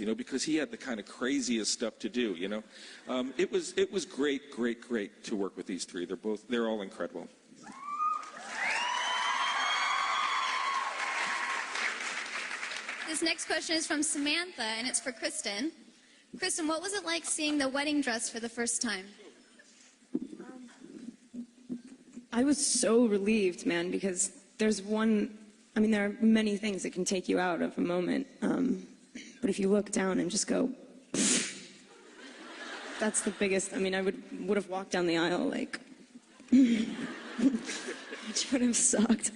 you know, because he had the kind of craziest stuff to do, you know. It was great to work with these three. They're all incredible. This next question is from Samantha, and it's for Kristen. Kristen, what was it like seeing the wedding dress for the first time? I was so relieved, man, because there are many things that can take you out of a moment. But if you look down and just go, that's the biggest. I mean, I would have walked down the aisle like, which would have sucked.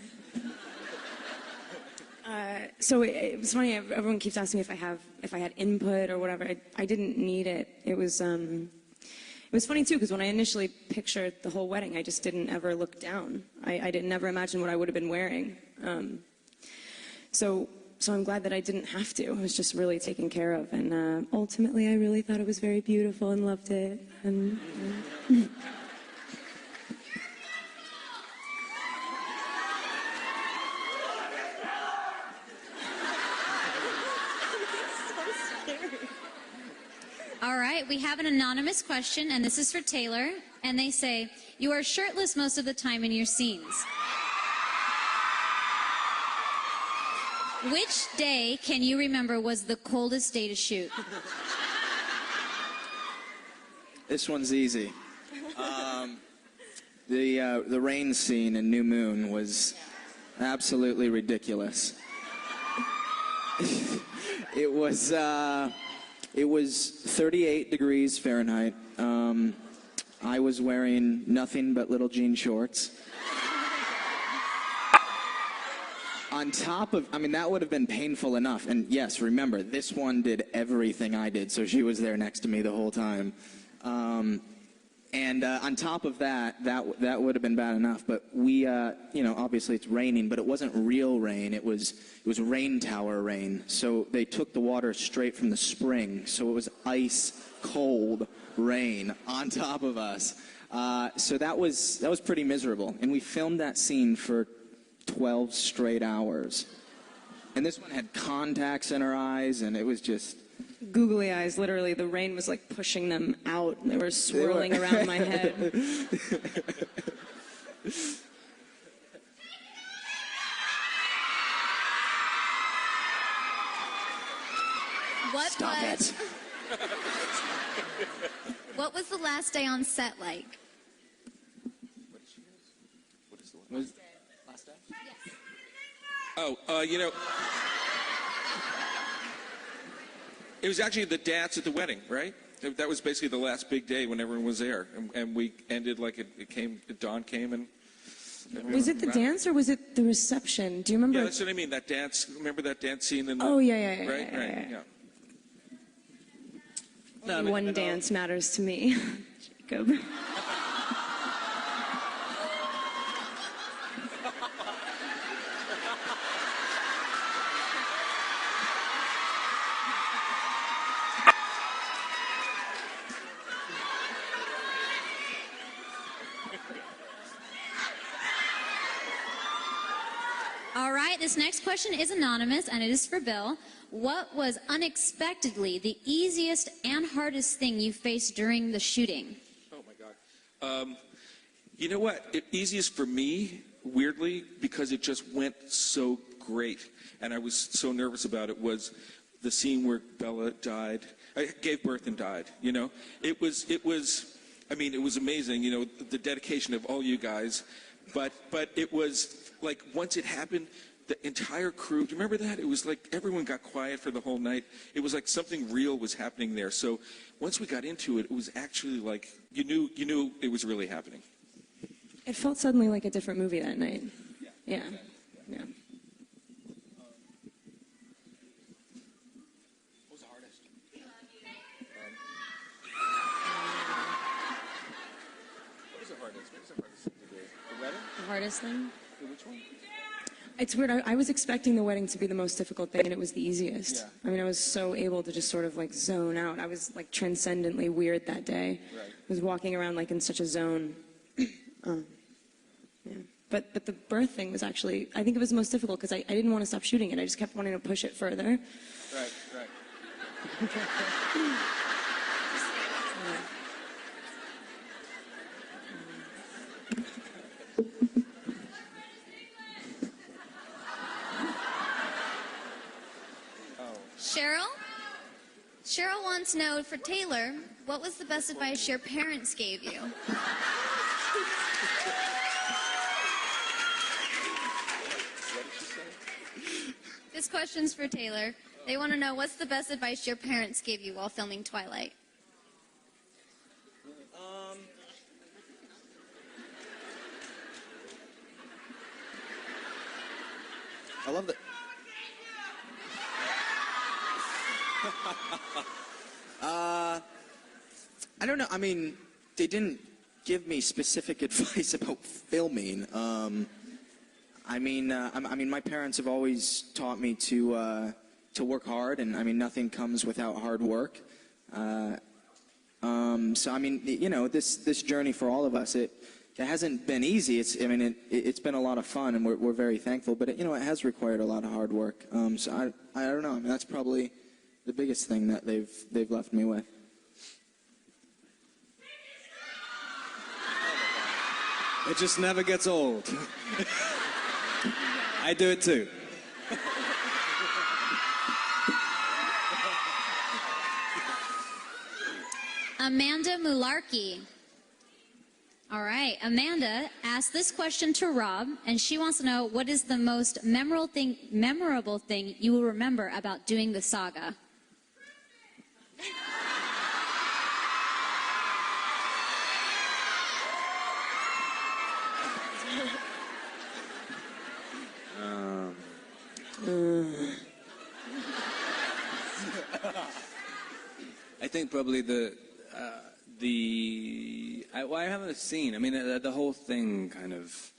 So it was funny. Everyone keeps asking me if I had input or whatever. I didn't need it. It was funny too, because when I initially pictured the whole wedding, I just didn't ever look down. I didn't ever imagine what I would have been wearing. So I'm glad that I didn't have to. I was just really taken care of, and ultimately, I really thought it was very beautiful and loved it. And All right, we have an anonymous question, and this is for Taylor. And they say, you are shirtless most of the time in your scenes. Which day can you remember was the coldest day to shoot? This one's easy. The rain scene in New Moon was absolutely ridiculous. It was 38 degrees Fahrenheit. I was wearing nothing but little jean shorts. On top of, that would have been painful enough. And yes, remember, this one did everything I did, so she was there next to me the whole time. And on top of that would have been bad enough. But we, obviously it's raining, but it wasn't real rain. It was rain tower rain. So they took the water straight from the spring. So it was ice cold rain on top of us. So that was pretty miserable. And we filmed that scene for 12 straight hours. And this one had contacts in her eyes, and it was just googly eyes, literally. The rain was like pushing them out. They were swirling around my head. Stop it. What was the last day on set like? Last day? Yes. Oh, it was actually the dance at the wedding, right? That was basically the last big day when everyone was there, and we ended like dawn came, and was it the dance or was it the reception? Do you remember? Yeah, that's what I mean. That dance. Remember that dance scene in the? Oh yeah. Right. Yeah. Only one dance matters to me, Jacob. All right, this next question is anonymous, and it is for Bill. What was unexpectedly the easiest and hardest thing you faced during the shooting? Oh, my God. You know what? Easiest for me, weirdly, because it just went so great, and I was so nervous about it, was the scene where Bella died. I gave birth and died, you know? It was amazing, you know, the dedication of all you guys. But it was, like, once it happened, the entire crew, do you remember that? It was like everyone got quiet for the whole night. It was like something real was happening there. So once we got into it, it was actually like, you knew it was really happening. It felt suddenly like a different movie that night. Yeah. What was the hardest? What was the hardest thing to do? The wedding? The hardest thing? Which one? It's weird. I was expecting the wedding to be the most difficult thing, and it was the easiest. Yeah. I mean, I was so able to just sort of like zone out. I was like transcendently weird that day. Right. I was walking around like in such a zone. Yeah. But the birth thing was actually, I think it was the most difficult because I didn't want to stop shooting it. I just kept wanting to push it further. Right. Cheryl wants to know, for Taylor, what was the best advice your parents gave you? This question's for Taylor. They want to know, what's the best advice your parents gave you while filming Twilight? I love that. I don't know. I mean, they didn't give me specific advice about filming. I mean, my parents have always taught me to work hard, and I mean, nothing comes without hard work. So I mean, you know, this journey for all of us, it hasn't been easy. It's been a lot of fun, and we're very thankful. But it has required a lot of hard work. So I don't know. I mean, that's probably the biggest thing that they've left me with. It just never gets old. I do it too. Amanda Mularkey. All right, Amanda asked this question to Rob, and she wants to know, what is the most memorable thing you will remember about doing the saga? I think probably I haven't seen. I mean, the whole thing kind of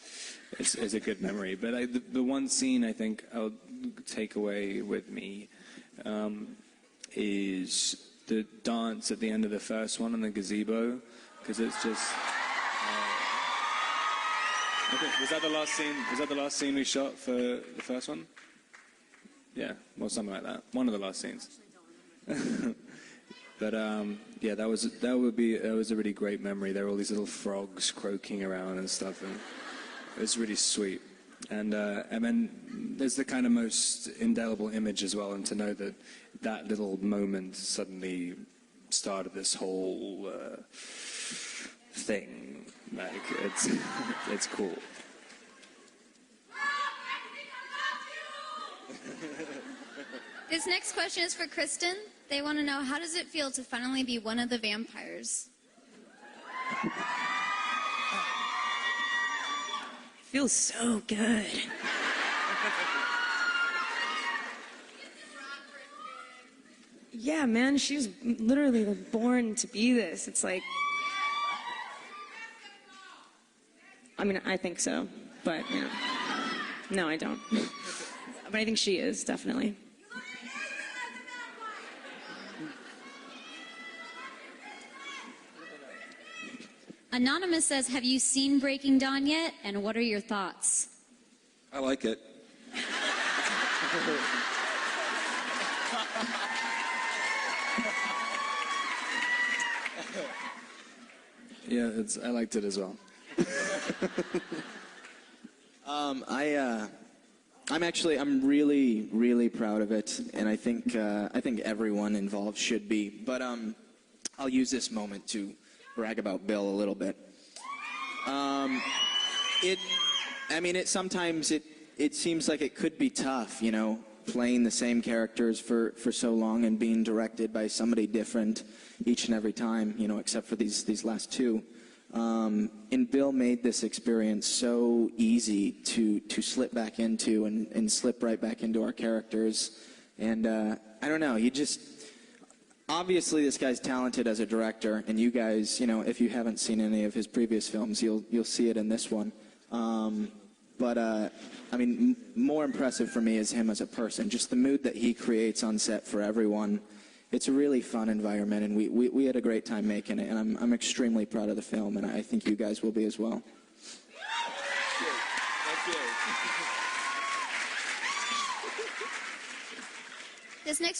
is a good memory. But the one scene I think I'll take away with me is the dance at the end of the first one in the gazebo, because it's just. Okay, was that the last scene? Was that the last scene we shot for the first one? Yeah, well, something like that. One of the last scenes. But yeah, that was a really great memory. There were all these little frogs croaking around and stuff, and it was really sweet. And then there's the kind of most indelible image as well, and to know that little moment suddenly started this whole thing. Like it's cool. This next question is for Kristen. They want to know, how does it feel to finally be one of the vampires? Feels so good. Yeah, man, she was literally born to be this. It's like, I mean, I think so, but you know, no, I don't. But I think she is, definitely. Anonymous says, have you seen Breaking Dawn yet? And what are your thoughts? I like it. Yeah, I liked it as well. I'm really, really proud of it, and I think everyone involved should be. But I'll use this moment to brag about Bill a little bit. Sometimes it seems like it could be tough, you know, playing the same characters for so long and being directed by somebody different each and every time, you know, except for these last two. And Bill made this experience so easy to slip back into and slip right back into our characters. And I don't know, obviously this guy's talented as a director, and you guys, you know, if you haven't seen any of his previous films, you'll see it in this one. More impressive for me is him as a person, just the mood that he creates on set for everyone. It's a really fun environment, and we had a great time making it, and I'm extremely proud of the film, and I think you guys will be as well. This next